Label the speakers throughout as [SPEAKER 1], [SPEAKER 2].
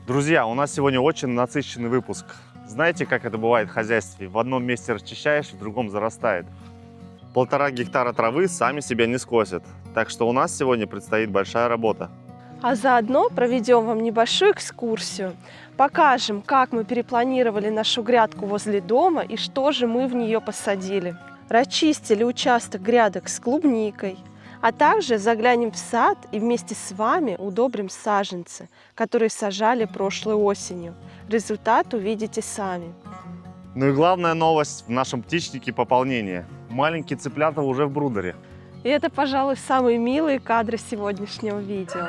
[SPEAKER 1] Друзья, у нас сегодня очень насыщенный выпуск. Знаете, как это бывает в хозяйстве? В одном месте расчищаешь, в другом зарастает. 1,5 гектара травы сами себя не скосят. Так что у нас сегодня предстоит большая работа.
[SPEAKER 2] А заодно проведем вам небольшую экскурсию. Покажем, как мы перепланировали нашу грядку возле дома и что же мы в нее посадили. Расчистили участок грядок с клубникой, а также заглянем в сад и вместе с вами удобрим саженцы, которые сажали прошлой осенью. Результат увидите сами.
[SPEAKER 1] Ну и главная новость в нашем птичнике — пополнение. Маленькие цыплята уже в брудере.
[SPEAKER 2] И это, пожалуй, самые милые кадры сегодняшнего видео.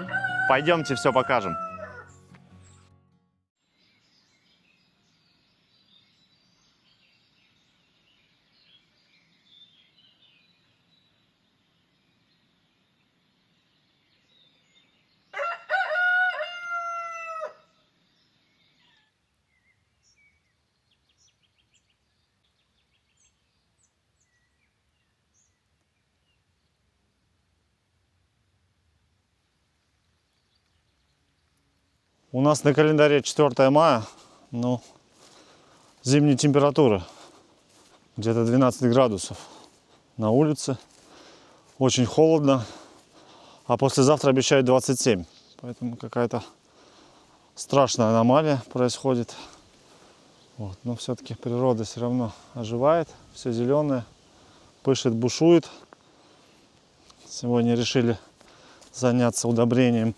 [SPEAKER 1] Пойдемте все покажем. У нас на календаре 4 мая, ну, зимняя температура, где-то 12 градусов на улице, очень холодно, а послезавтра обещают 27, поэтому какая-то страшная аномалия происходит. Вот. Но все-таки природа все равно оживает, все зеленое, пышет, бушует. Сегодня решили заняться удобрением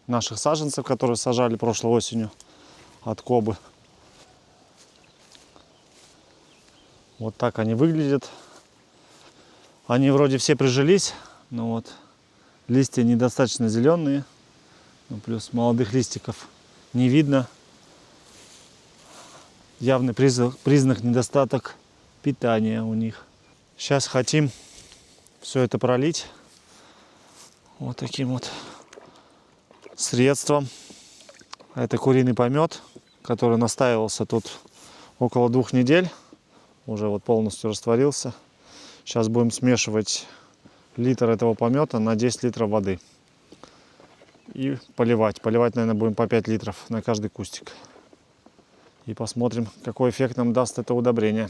[SPEAKER 1] наших саженцев, которые сажали прошлой осенью от Кобы. Вот так они выглядят. Они вроде все прижились, но вот листья недостаточно зеленые, ну, плюс молодых листиков не видно. Явный признак недостаток питания у них. Сейчас хотим все это пролить вот таким вот средством. Это куриный помет, который настаивался тут около 2 недель. Уже вот полностью растворился. Сейчас будем смешивать литр этого помета на 10 литров воды. И поливать. Поливать, наверное, будем по 5 литров на каждый кустик. И посмотрим, какой эффект нам даст это удобрение.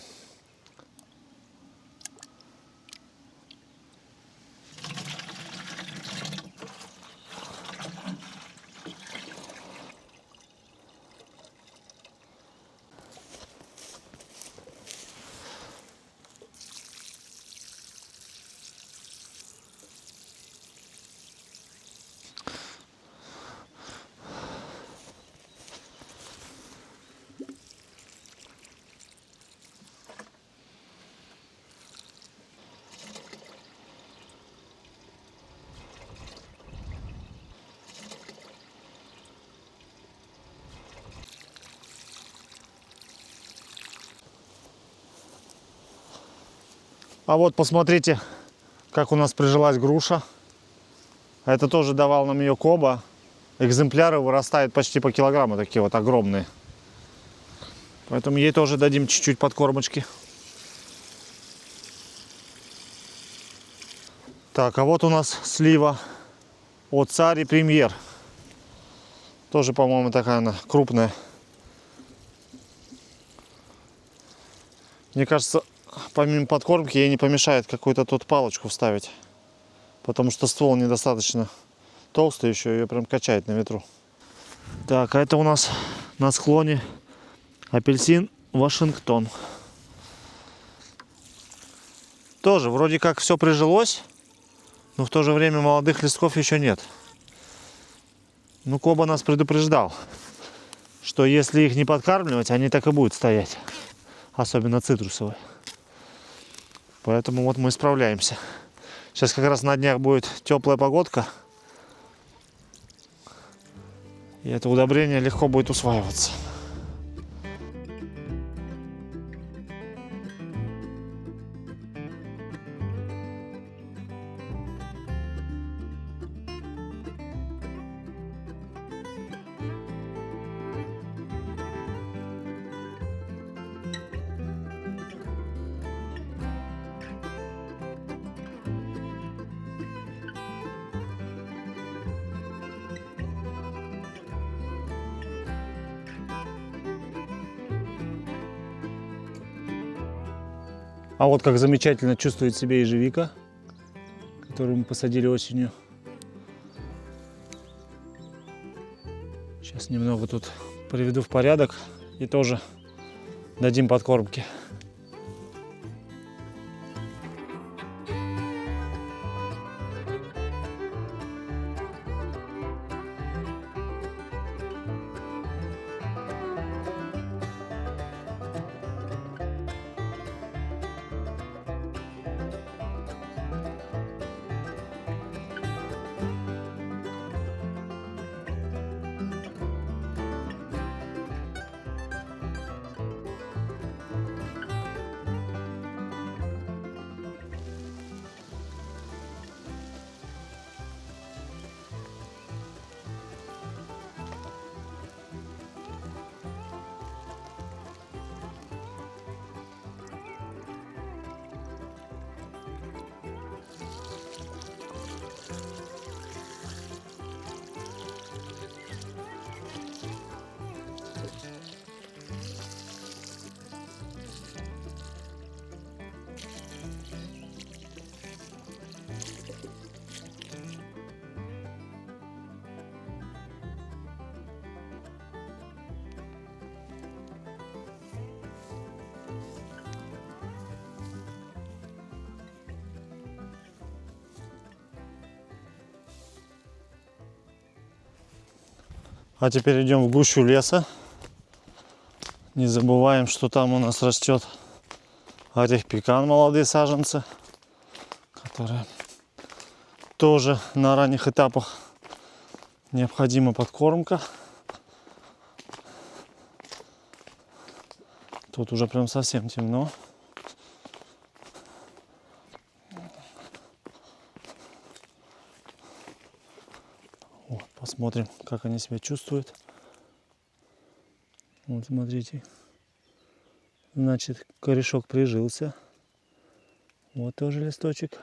[SPEAKER 1] А вот посмотрите, как у нас прижилась груша. Это тоже давал нам ее Коба. Экземпляры вырастают почти по килограмму, такие вот огромные. Поэтому ей тоже дадим чуть-чуть подкормочки. Так, а вот у нас слива от Царь и Премьер. Тоже, по-моему, такая она крупная. Мне кажется, помимо подкормки ей не помешает какую-то тут палочку вставить. Потому что ствол недостаточно толстый еще, ее прям качает на ветру. Так, а это у нас на склоне апельсин Вашингтон. Тоже вроде как все прижилось, но в то же время молодых листков еще нет. Ну, Коба нас предупреждал, что если их не подкармливать, они так и будут стоять. Особенно цитрусовые. Поэтому вот мы справляемся. Сейчас как раз на днях будет теплая погодка. И это удобрение легко будет усваиваться. А вот как замечательно чувствует себя ежевика, которую мы посадили осенью. Сейчас немного тут приведу в порядок и тоже дадим подкормки. А теперь идем в гущу леса. Не забываем, что там у нас растет орех пекан, молодые саженцы, которые тоже на ранних этапах необходима подкормка. Тут уже прям совсем темно. Вот, посмотрим, как они себя чувствуют. Вот, смотрите. Значит, корешок прижился. Вот тоже листочек.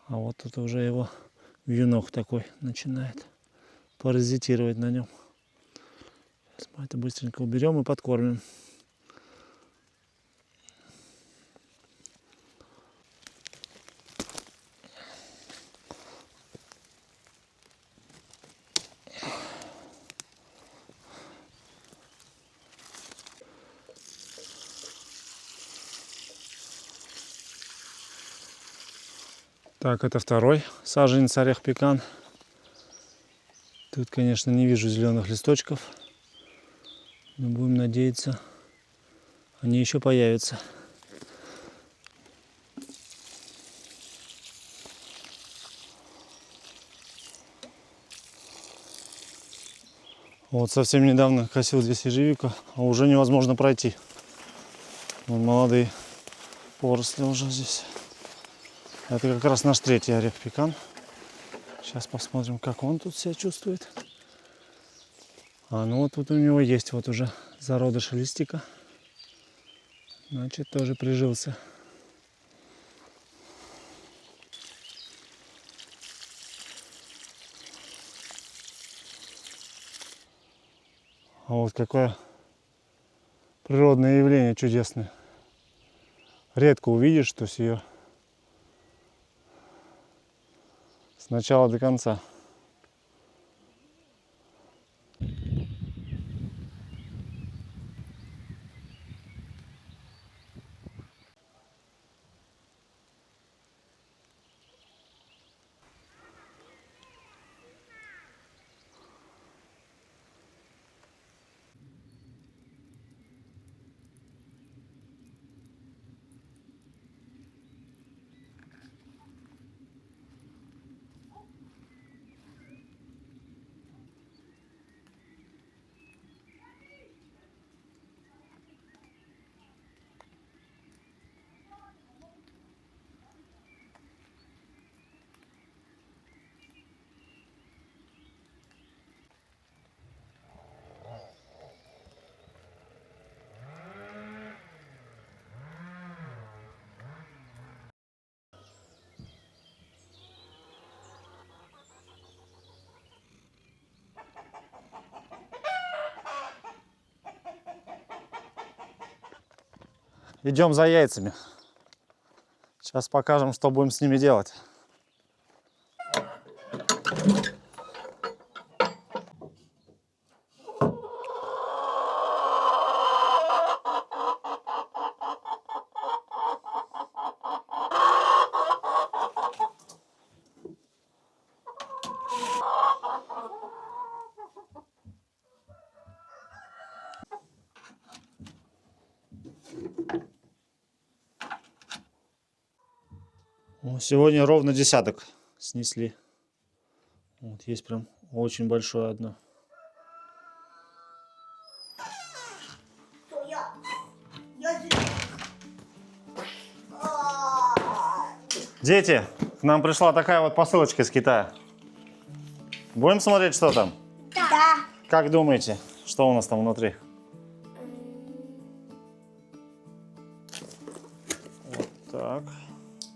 [SPEAKER 1] А вот тут уже его вьюнок такой начинает паразитировать на нем. Сейчас мы это быстренько уберем и подкормим. Так, это второй саженец орех пекан. Тут, конечно, не вижу зеленых листочков, но будем надеяться, они еще появятся. Вот совсем недавно косил здесь ежевика, а уже невозможно пройти. Вон молодые поросли уже здесь. Это как раз наш третий орех пекан. Сейчас посмотрим, как он тут себя чувствует. А ну вот тут у него есть вот уже зародыш листика. Значит, тоже прижился. А вот какое природное явление чудесное. Редко увидишь, что с ее с начала до конца. идем за яйцами. Сейчас покажем, что будем с ними делать. Ну, сегодня ровно десяток снесли. Вот есть прям очень большое одно. Дети, к нам пришла такая вот посылочка из Китая. Будем смотреть, что там?
[SPEAKER 3] Да.
[SPEAKER 1] Как думаете, что у нас там внутри? Вот так.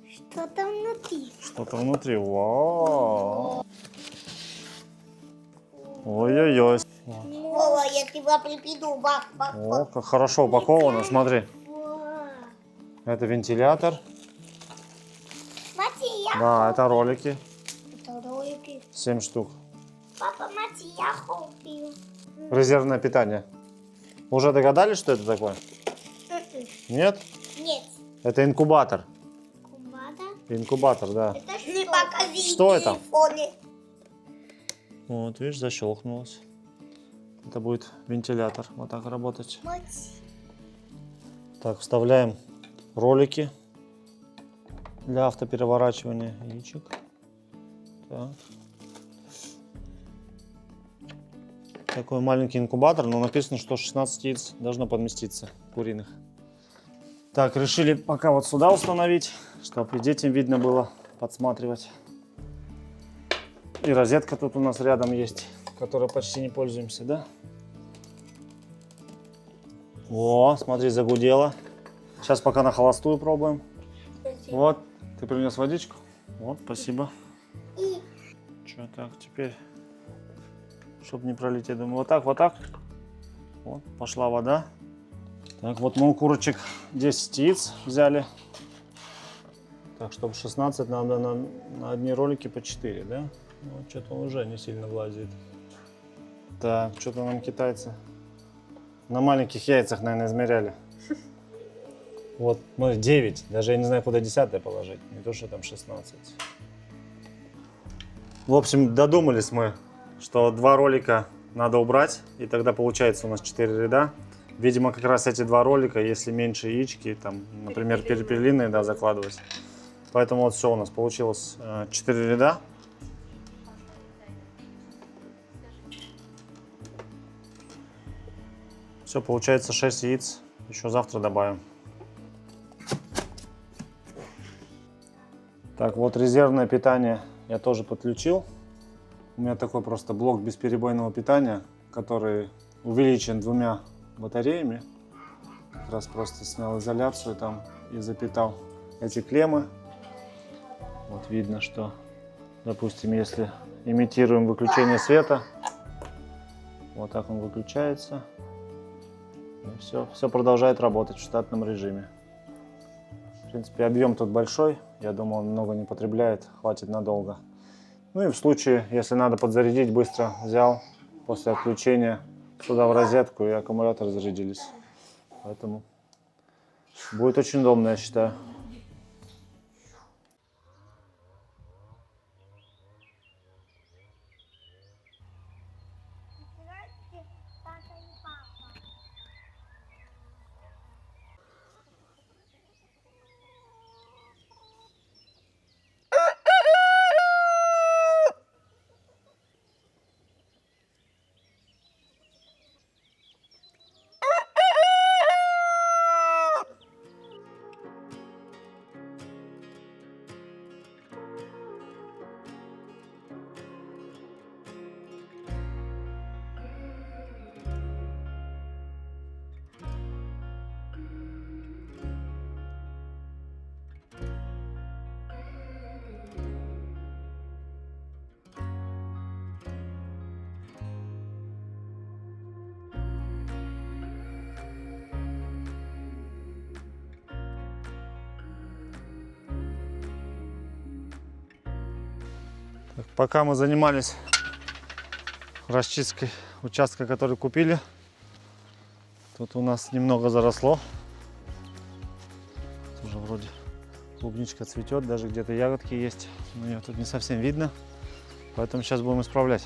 [SPEAKER 3] Что там внутри?
[SPEAKER 1] Что-то внутри. Вау. Ой-ой-ой.
[SPEAKER 3] Вова, я тебя приведу. Бак, бак,
[SPEAKER 1] О,
[SPEAKER 3] бак.
[SPEAKER 1] как хорошо упаковано, смотри.
[SPEAKER 3] Вау.
[SPEAKER 1] Это вентилятор.
[SPEAKER 3] Смотри, я
[SPEAKER 1] Да, это ролики.
[SPEAKER 3] Это ролики.
[SPEAKER 1] 7 штук.
[SPEAKER 3] Папа, смотри, я купил.
[SPEAKER 1] Резервное питание. Уже догадались, что это такое? Нет?
[SPEAKER 3] Нет.
[SPEAKER 1] Это инкубатор.
[SPEAKER 3] Кумбада?
[SPEAKER 1] Инкубатор, да.
[SPEAKER 3] Это что? Не покажи
[SPEAKER 1] Что это?
[SPEAKER 3] телефоне.
[SPEAKER 1] Вот, видишь, защелкнулось. Это будет вентилятор. Вот так работать.
[SPEAKER 3] Смотри.
[SPEAKER 1] Так, вставляем ролики для автопереворачивания яичек. Так. Такой маленький инкубатор, но написано, что 16 яиц должно поместиться куриных. Так, решили пока вот сюда установить, чтобы и детям видно было подсматривать. И розетка тут у нас рядом есть, которой почти не пользуемся, да? О, смотри, загудело. Сейчас пока на холостую пробуем. Вот, ты принес водичку? Вот, спасибо.
[SPEAKER 3] И
[SPEAKER 1] Что так, теперь, чтобы не пролить, я думаю, вот так, вот так. Вот, пошла вода. Так, вот мы у курочек 10 яиц взяли. Так, чтобы 16, надо на одни ролики по 4, да? Вот, что-то он уже не сильно влазит. Так, что-то нам китайцы на маленьких яйцах, наверное, измеряли. Вот, мы 9, даже я не знаю, куда 10 положить, не то, что там 16. В общем, додумались мы, что 2 ролика надо убрать, и тогда получается у нас 4 ряда. Видимо, как раз эти 2 ролика, если меньше яички, там, например, перепелиные, да, закладывать. Поэтому вот все у нас получилось 4 ряда. Все, получается 6 яиц, еще завтра добавим. Так, вот резервное питание я тоже подключил. У меня такой просто блок бесперебойного питания, который увеличен 2 батареями. Как раз просто снял изоляцию там и запитал эти клеммы. Вот видно, что, допустим, если имитируем выключение света, вот так он выключается. И все продолжает работать в штатном режиме. В принципе, объем тут большой. Я думаю, он много не потребляет, хватит надолго. Ну и в случае, если надо подзарядить, быстро взял после отключения сюда в розетку, и аккумуляторы зарядились. Поэтому будет очень удобно, я считаю.
[SPEAKER 3] Здравствуйте, папа и папа.
[SPEAKER 1] Так, пока мы занимались расчисткой участка, который купили, тут у нас немного заросло. Уже вроде клубничка цветет, даже где-то ягодки есть, но ее тут не совсем видно, поэтому сейчас будем исправлять.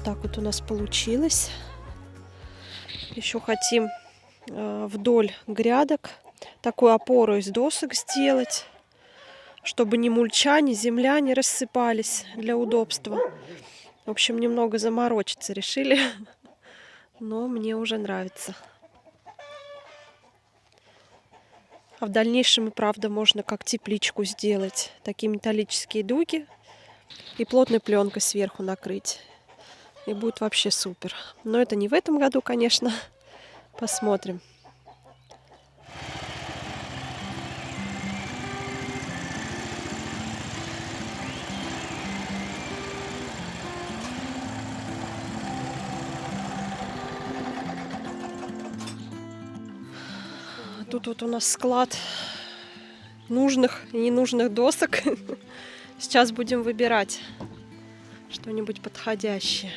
[SPEAKER 2] Так вот у нас получилось. Еще хотим вдоль грядок такую опору из досок сделать, чтобы ни мульча, ни земля не рассыпались, для удобства. В общем, немного заморочиться решили, но мне уже нравится. А в дальнейшем и правда можно как тепличку сделать. Такие металлические дуги и плотной пленкой сверху накрыть. И будет вообще супер. Но это не в этом году, конечно. Посмотрим. Тут вот у нас склад нужных и ненужных досок. Сейчас будем выбирать что-нибудь подходящее.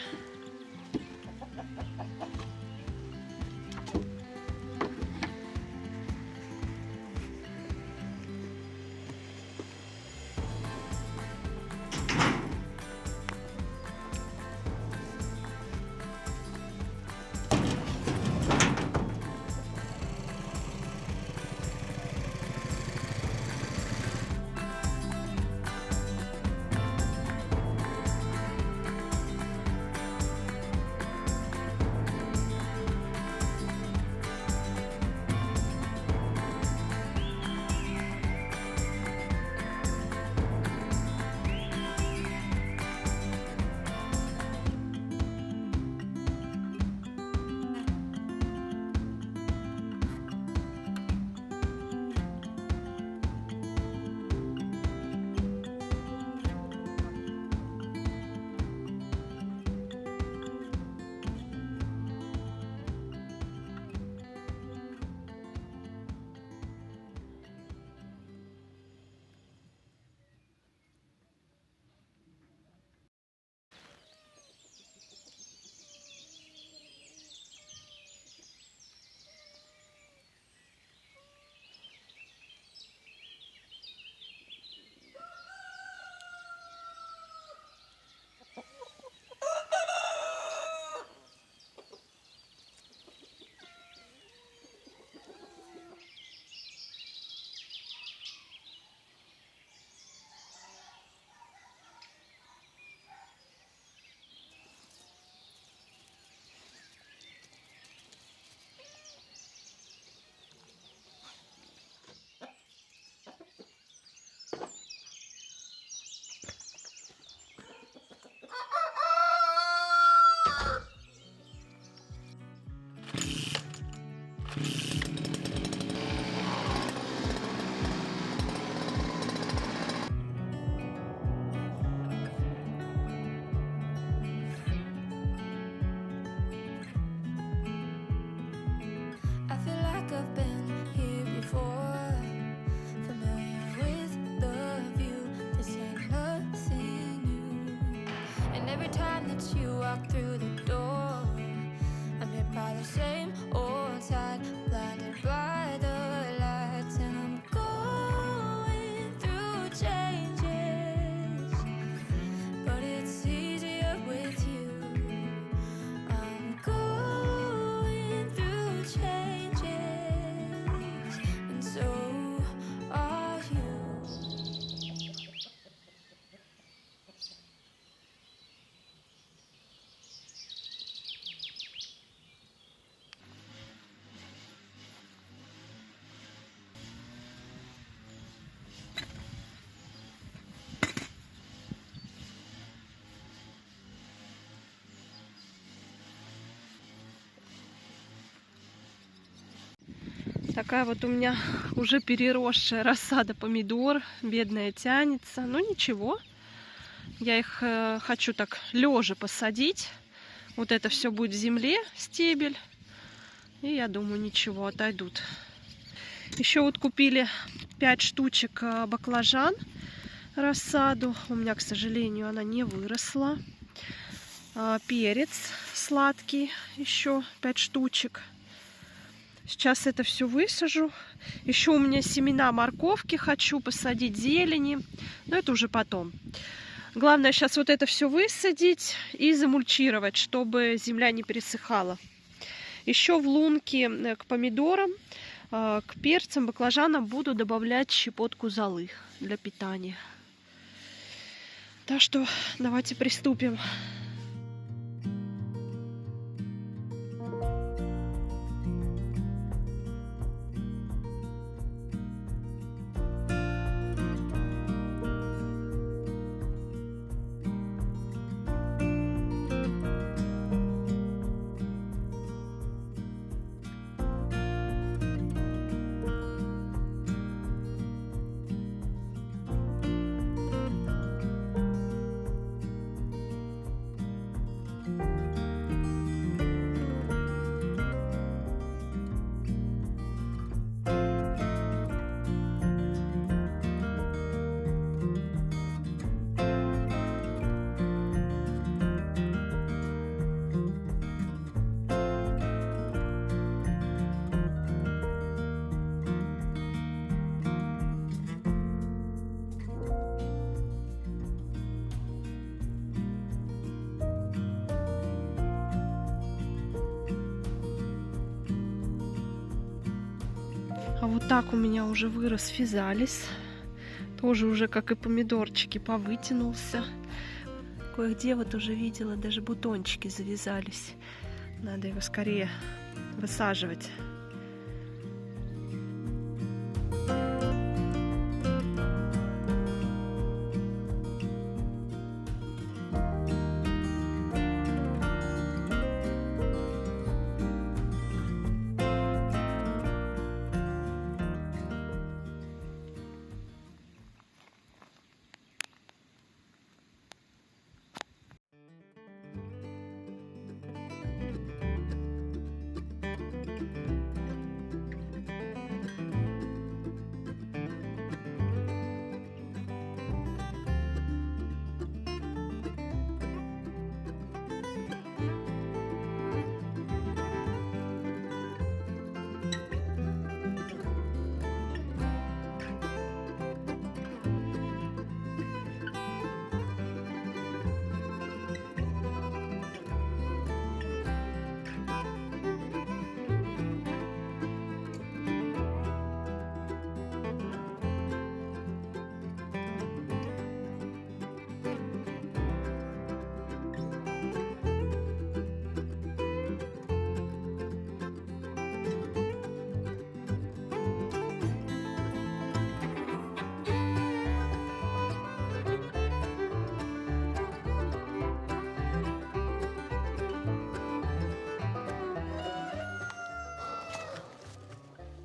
[SPEAKER 4] time that you walk through the door. I'm hit by the same old tide, blinded by the lights, and I'm going through changes, but it's easier with you. I'm going through changes, and so are you.
[SPEAKER 2] Такая вот у меня уже переросшая рассада помидор, бедная тянется. Но ничего, я их хочу так лежа посадить. Вот это все будет в земле, стебель. И я думаю, ничего, отойдут. Еще вот купили 5 штучек баклажан, рассаду. У меня, к сожалению, она не выросла. Перец сладкий, еще 5 штучек. Сейчас это все высажу. Еще у меня семена морковки хочу посадить, зелени. Но это уже потом. Главное сейчас вот это все высадить и замульчировать, чтобы земля не пересыхала. Еще в лунки к помидорам, к перцам, баклажанам буду добавлять щепотку золы для питания. Так что давайте приступим. А вот так у меня уже вырос физалис. Тоже уже, как и помидорчики, повытянулся. Кое-где вот уже видела, даже бутончики завязались. Надо его скорее высаживать.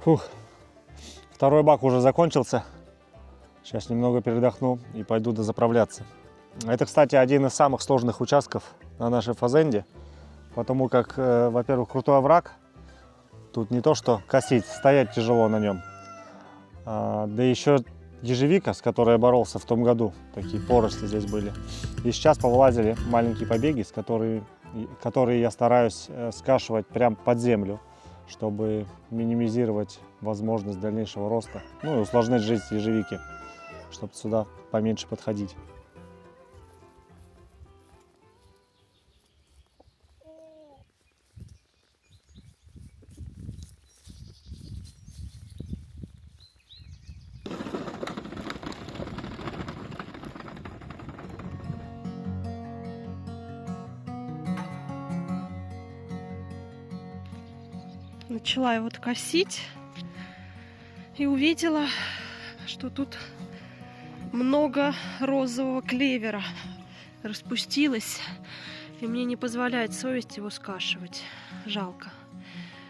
[SPEAKER 1] Фух, второй бак уже закончился. Сейчас немного передохну и пойду дозаправляться. Это, кстати, один из самых сложных участков на нашей фазенде, потому как, во-первых, крутой овраг. Тут не то что косить, стоять тяжело на нем. Да еще ежевика, с которой я боролся в том году. Такие поросли здесь были. И сейчас повылазили маленькие побеги, которые я стараюсь скашивать прямо под землю, чтобы минимизировать возможность дальнейшего роста. Ну и усложнять жизнь ежевики, чтобы сюда поменьше подходить.
[SPEAKER 2] Начала его косить и увидела, что тут много розового клевера распустилось, и мне не позволяет совесть его скашивать. Жалко.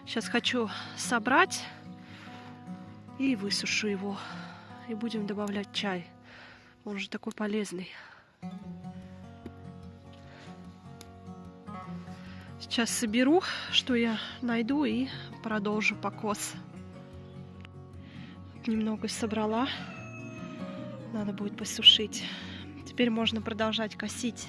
[SPEAKER 2] Сейчас хочу собрать и высушу его, и будем добавлять чай. Он же такой полезный. Сейчас соберу, что я найду, и продолжу покос. Немного собрала. Надо будет посушить. Теперь можно продолжать косить.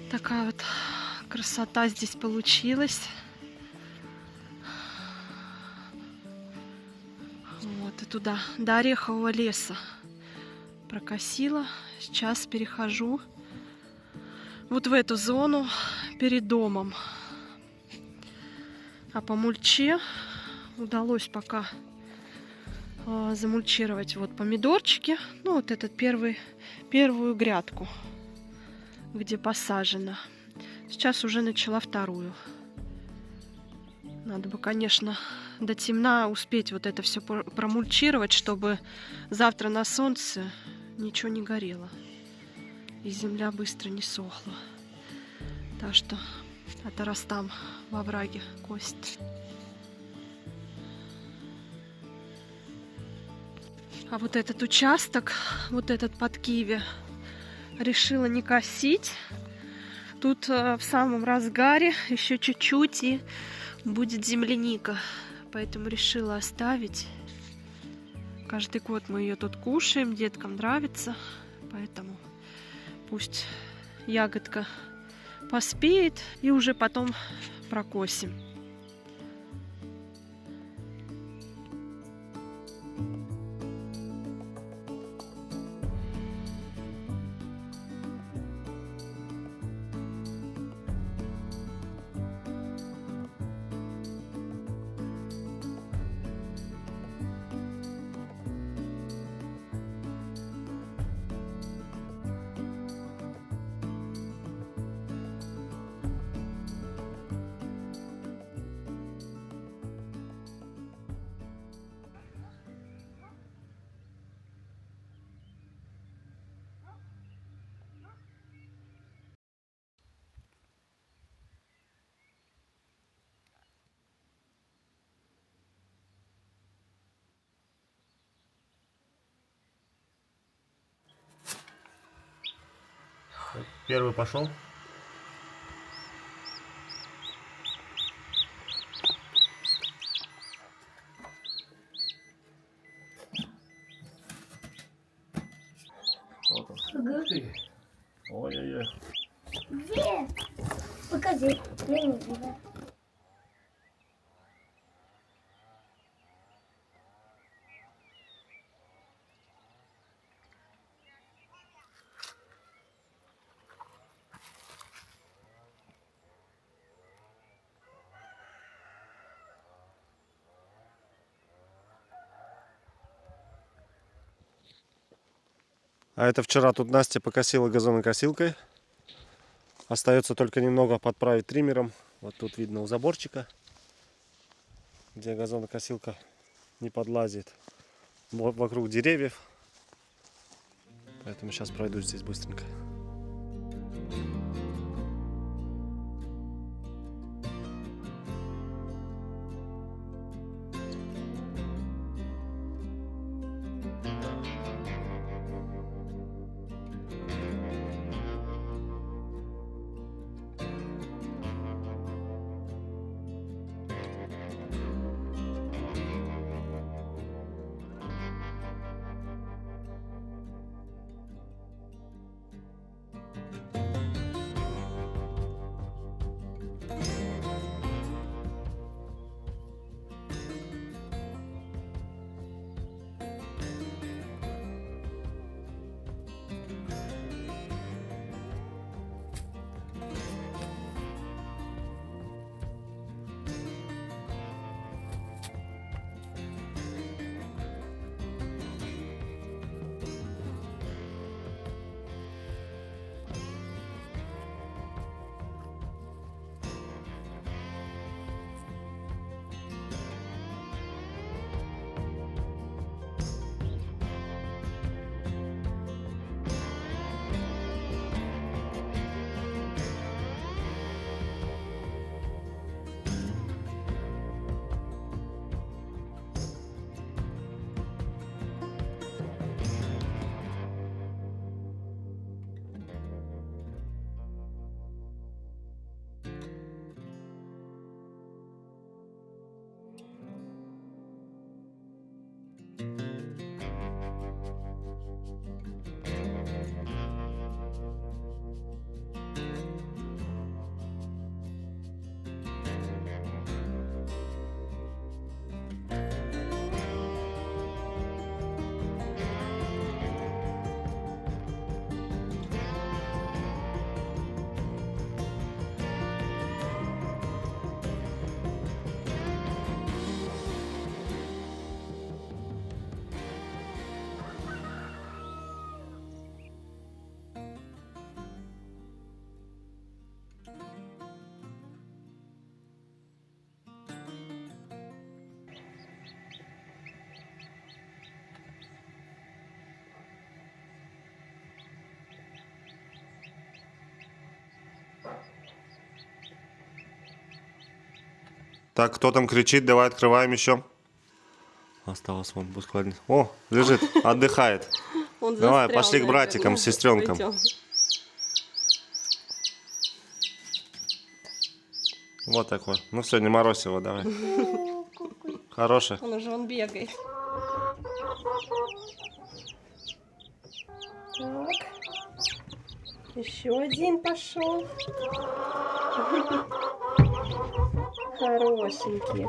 [SPEAKER 2] Такая вот красота здесь получилась. Вот и туда, до орехового леса прокосила. Сейчас перехожу вот в эту зону перед домом. А по мульче удалось пока замульчировать вот помидорчики. Ну вот этот первую грядку, где посажено. Сейчас уже начала вторую. Надо бы, конечно, до темна успеть вот это все промульчировать, чтобы завтра на солнце ничего не горело и земля быстро не сохла. Так что это раз там во враге кость. А вот этот участок, вот этот под киви, решила не косить. Тут в самом разгаре еще чуть-чуть и будет земляника. Поэтому решила оставить. Каждый год мы ее тут кушаем, деткам нравится. Поэтому пусть ягодка поспеет и уже потом прокосим.
[SPEAKER 1] Первый пошел. Вот он. Ты. Ой-ой-ой.
[SPEAKER 3] Где? Покажи. Я не видела.
[SPEAKER 5] А это вчера тут Настя покосила газонокосилкой. Остается только немного подправить триммером. Вот тут видно у заборчика, где газонокосилка не подлазит. Вокруг деревьев. Поэтому сейчас пройдусь здесь быстренько. Так, кто там кричит? Давай открываем еще. Осталось вон буквально. О, лежит, отдыхает. Давай, пошли к братикам, сестренкам. Вот такой. Ну все, не морозь его, давай. Хороший.
[SPEAKER 2] Он уже бегает. Так. Еще один пошел. Хорошенький.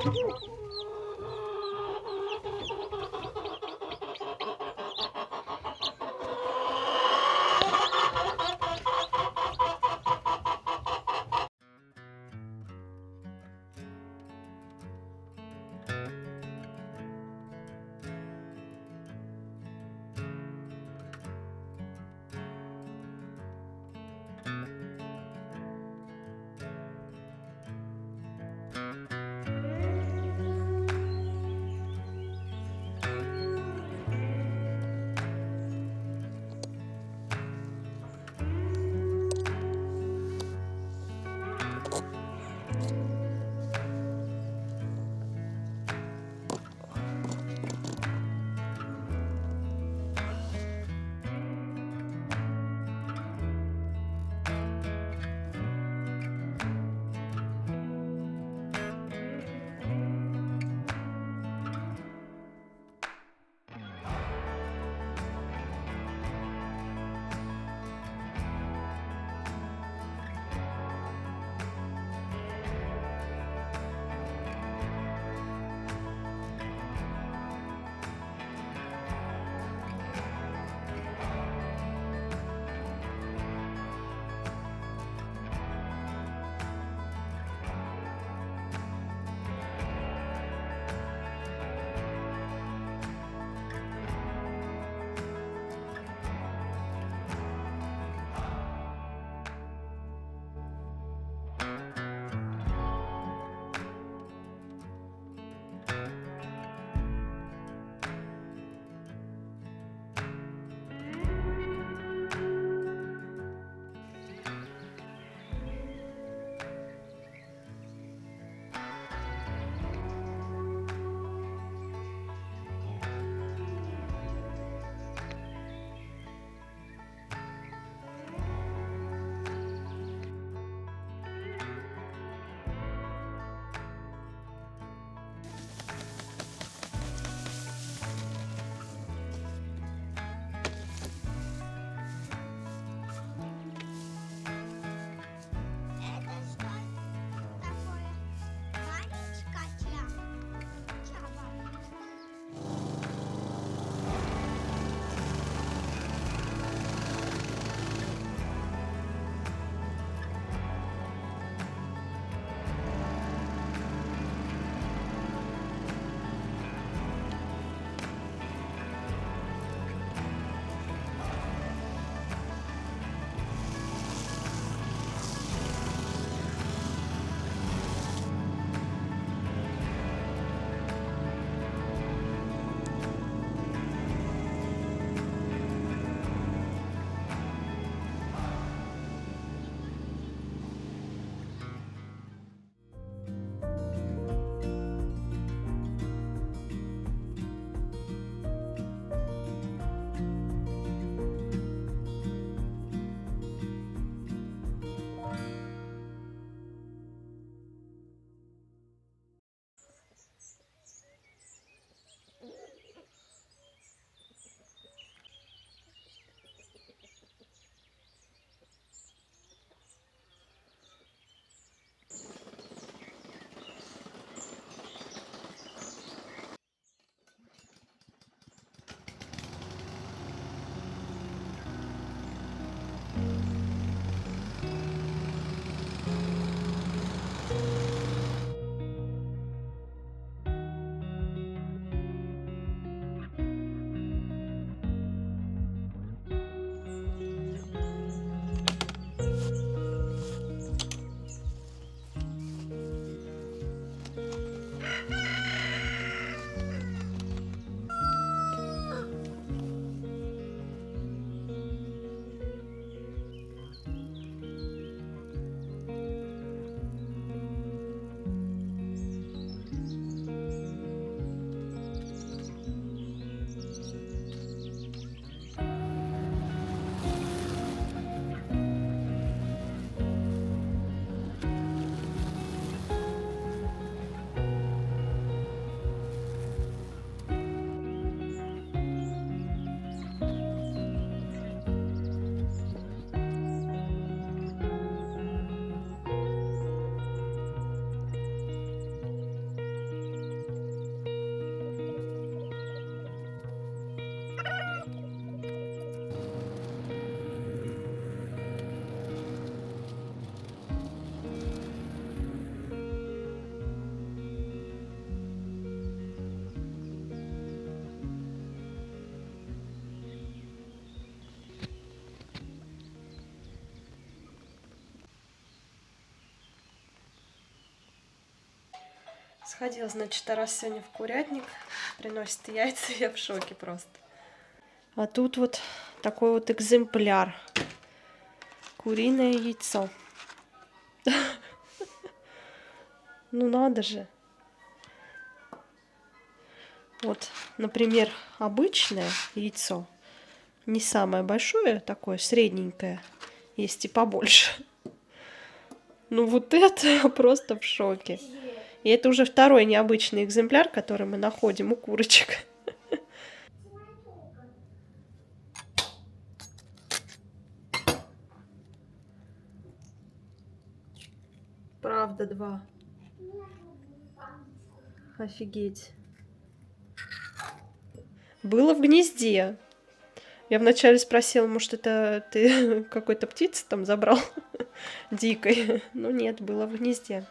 [SPEAKER 2] Сходила, значит, Тарас сегодня в курятник, приносит яйца, я в шоке просто. А тут вот такой вот экземпляр. Куриное яйцо. Ну надо же. Вот, например, обычное яйцо, не самое большое, такое средненькое, есть и побольше. Ну вот это я просто в шоке. И это уже второй необычный экземпляр, который мы находим у курочек. Правда, два. Офигеть. Было в гнезде. Я вначале спросила, может, это ты какой-то птицы там забрал дикой. Но нет, было в гнезде.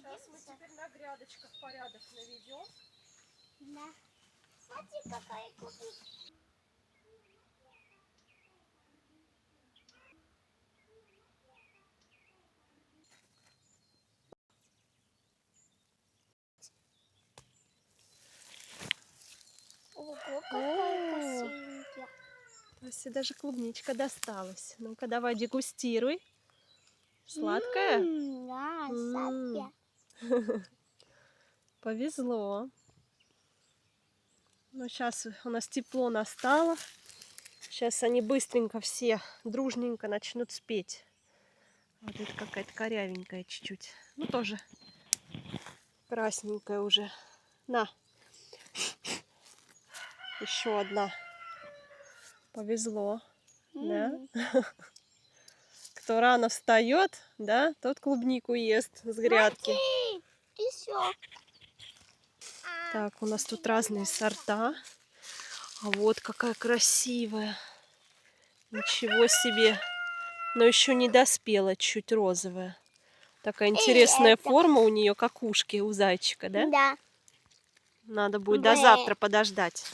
[SPEAKER 2] Сейчас мы теперь на грядочках порядок наведем.
[SPEAKER 3] Да. Смотри, какая клубника. Ого, какая красивенькая.
[SPEAKER 2] Тасе даже клубничка досталась. Ну-ка, давай дегустируй. Сладкая?
[SPEAKER 3] Да,
[SPEAKER 2] М.
[SPEAKER 3] сладкая.
[SPEAKER 2] Повезло. Ну, сейчас у нас тепло настало. Сейчас они быстренько все дружненько начнут спеть. Вот это какая-то корявенькая чуть-чуть. Ну, тоже красненькая уже. На. Еще одна. Повезло. Да? Кто рано встает, да, тот клубнику ест с грядки.
[SPEAKER 3] Ты все.
[SPEAKER 2] Так, у нас тут разные сорта. А вот какая красивая. Ничего себе. Но еще не доспела, чуть розовая. Такая интересная
[SPEAKER 3] это.
[SPEAKER 2] форма у нее, как ушки у зайчика, да?
[SPEAKER 3] Да.
[SPEAKER 2] Надо будет до
[SPEAKER 3] Бэ.
[SPEAKER 2] завтра подождать.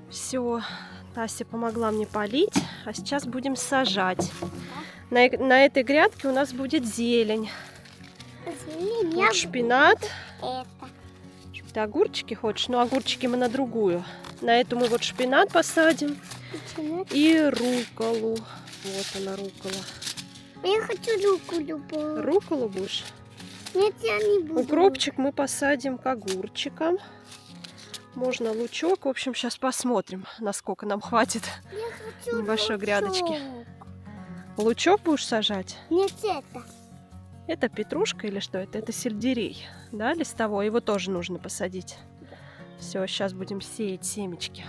[SPEAKER 2] Все, Тася помогла мне полить, а сейчас будем сажать. На этой грядке у нас будет зелень. Вот шпинат.
[SPEAKER 3] Это.
[SPEAKER 2] Ты огурчики хочешь? Ну, огурчики мы на другую. На эту мы вот шпинат посадим и рукколу. Вот она, руккола.
[SPEAKER 3] Я хочу руку любую.
[SPEAKER 2] Рукколу будешь?
[SPEAKER 3] Нет, я не буду.
[SPEAKER 2] Укропчик мы посадим к огурчикам. Можно лучок. В общем, сейчас посмотрим, насколько нам хватит
[SPEAKER 3] Я хочу
[SPEAKER 2] небольшой
[SPEAKER 3] лучок.
[SPEAKER 2] грядочки. Лучок будешь сажать?
[SPEAKER 3] Нет, это.
[SPEAKER 2] Это петрушка или что это? Это сельдерей, да, листовой. Его тоже нужно посадить. Все, сейчас будем сеять семечки.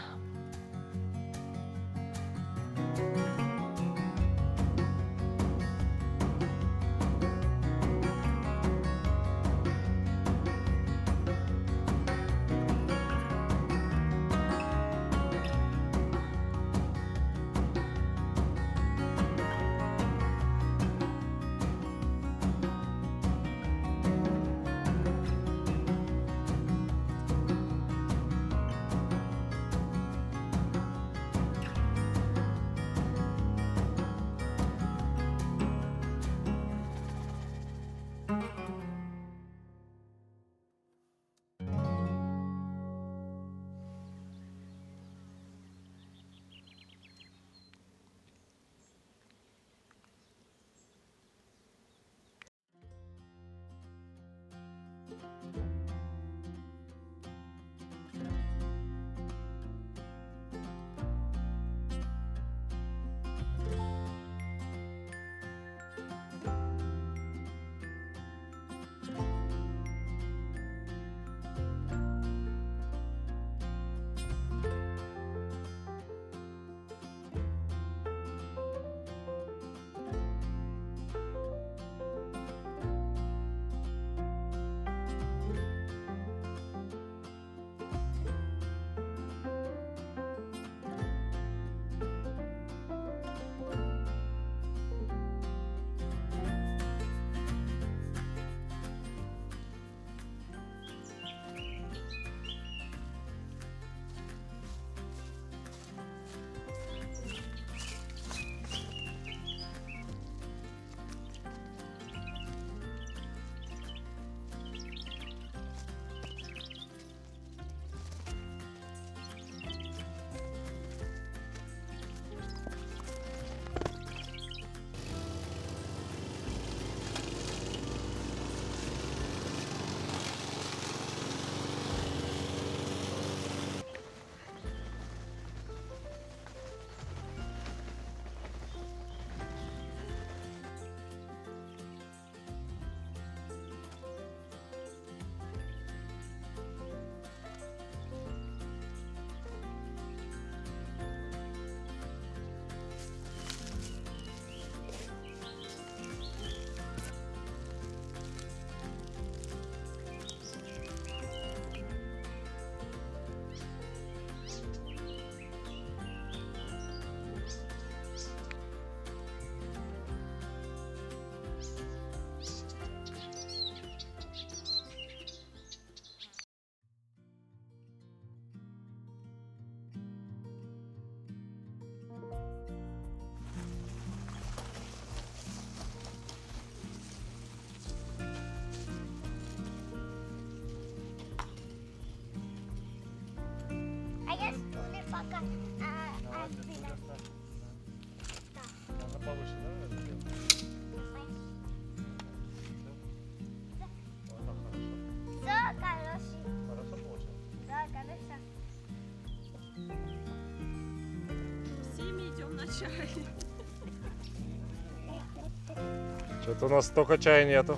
[SPEAKER 1] Что-то у нас столько чая нету.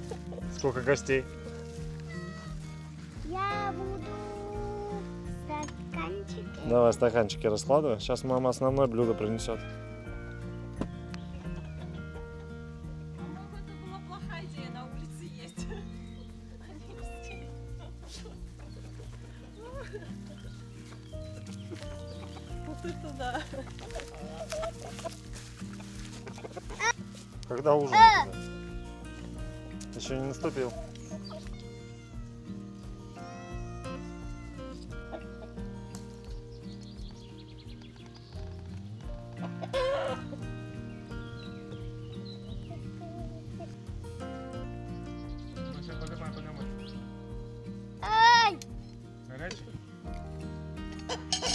[SPEAKER 1] Сколько гостей.
[SPEAKER 3] Я буду стаканчики.
[SPEAKER 1] Давай стаканчики раскладывай. Сейчас мама основное блюдо принесет.
[SPEAKER 2] Это была плохая идея на улице есть. Вот это да.
[SPEAKER 1] Когда ужин? Еще не наступил.
[SPEAKER 3] Ай!
[SPEAKER 1] Горячий?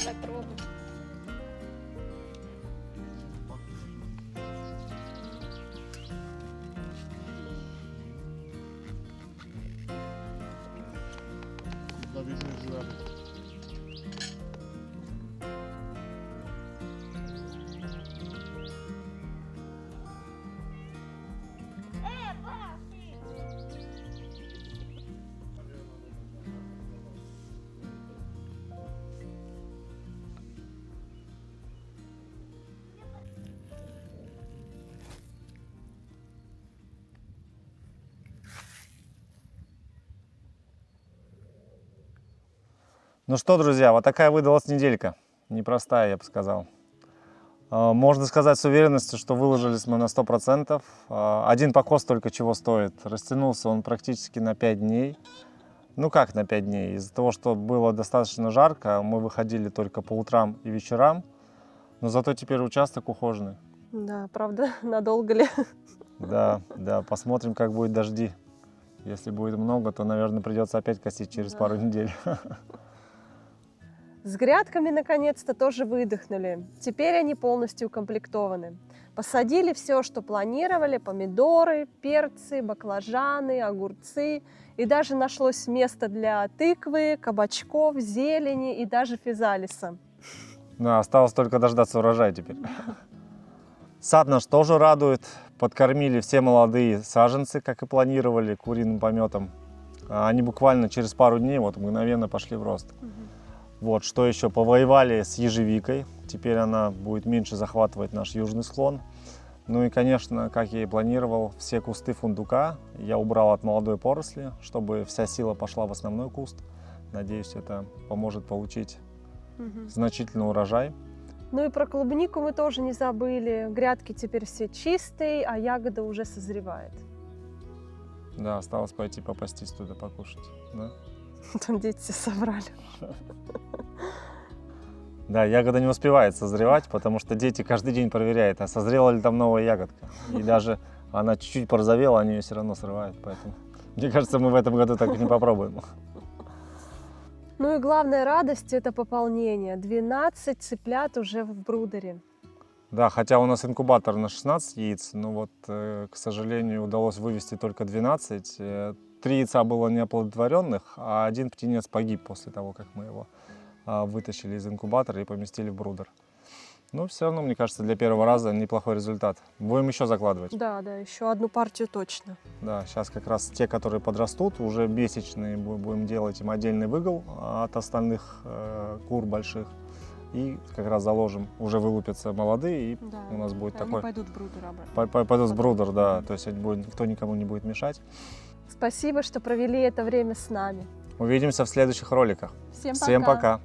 [SPEAKER 2] Попробуй.
[SPEAKER 1] Ну что, друзья, вот такая выдалась неделька. Непростая, я бы сказал. Можно сказать с уверенностью, что выложились мы на 100%. Один покос только чего стоит. Растянулся он практически на 5 дней. Ну как на 5 дней? Из-за того, что было достаточно жарко, мы выходили только по утрам и вечерам. Но зато теперь участок ухоженный.
[SPEAKER 2] Да, правда, надолго ли?
[SPEAKER 1] Да, да, посмотрим, как будет дожди. Если будет много, то, наверное, придется опять косить через пару недель.
[SPEAKER 2] С грядками наконец-то тоже выдохнули. Теперь они полностью укомплектованы. Посадили все, что планировали: помидоры, перцы, баклажаны, огурцы. И даже нашлось место для тыквы, кабачков, зелени и даже физалиса.
[SPEAKER 1] Да, осталось только дождаться урожая теперь. Сад наш тоже радует. Подкормили все молодые саженцы, как и планировали, куриным пометом. Они буквально через пару дней вот мгновенно пошли в рост. Вот, что еще? Повоевали с ежевикой. Теперь она будет меньше захватывать наш южный склон. Ну и, конечно, как я и планировал, все кусты фундука я убрал от молодой поросли, чтобы вся сила пошла в основной куст. Надеюсь, это поможет получить значительный урожай.
[SPEAKER 2] Ну и про клубнику мы тоже не забыли. Грядки теперь все чистые, а ягода уже созревает.
[SPEAKER 1] Да, осталось пойти попастись туда, покушать. Да?
[SPEAKER 2] Там дети все собрали.
[SPEAKER 1] Да, ягода не успевает созревать, потому что дети каждый день проверяют, а созрела ли там новая ягодка. И даже она чуть-чуть порозовела, они ее все равно срывают. Поэтому, мне кажется, мы в этом году так и не попробуем.
[SPEAKER 2] Ну и главная радость – это пополнение. 12 цыплят уже в брудере.
[SPEAKER 1] Да, хотя у нас инкубатор на 16 яиц, но вот, к сожалению, удалось вывести только 12. 3 яйца было неоплодотворенных, а один птенец погиб после того, как мы его вытащили из инкубатора и поместили в брудер. Но все равно, мне кажется, для первого раза неплохой результат. Будем еще закладывать.
[SPEAKER 2] Да, еще одну партию точно.
[SPEAKER 1] Да, сейчас как раз те, которые подрастут, уже месячные, будем делать им отдельный выгул от остальных кур больших. И как раз заложим, уже вылупятся молодые, и
[SPEAKER 2] Да,
[SPEAKER 1] у нас будет
[SPEAKER 2] они
[SPEAKER 1] такой...
[SPEAKER 2] пойдут в брудер обратно.
[SPEAKER 1] Пойдут с брудер, да, то есть никто никому не будет мешать.
[SPEAKER 2] Спасибо, что провели это время с нами.
[SPEAKER 1] Увидимся в следующих роликах.
[SPEAKER 2] Всем пока!
[SPEAKER 1] Всем пока!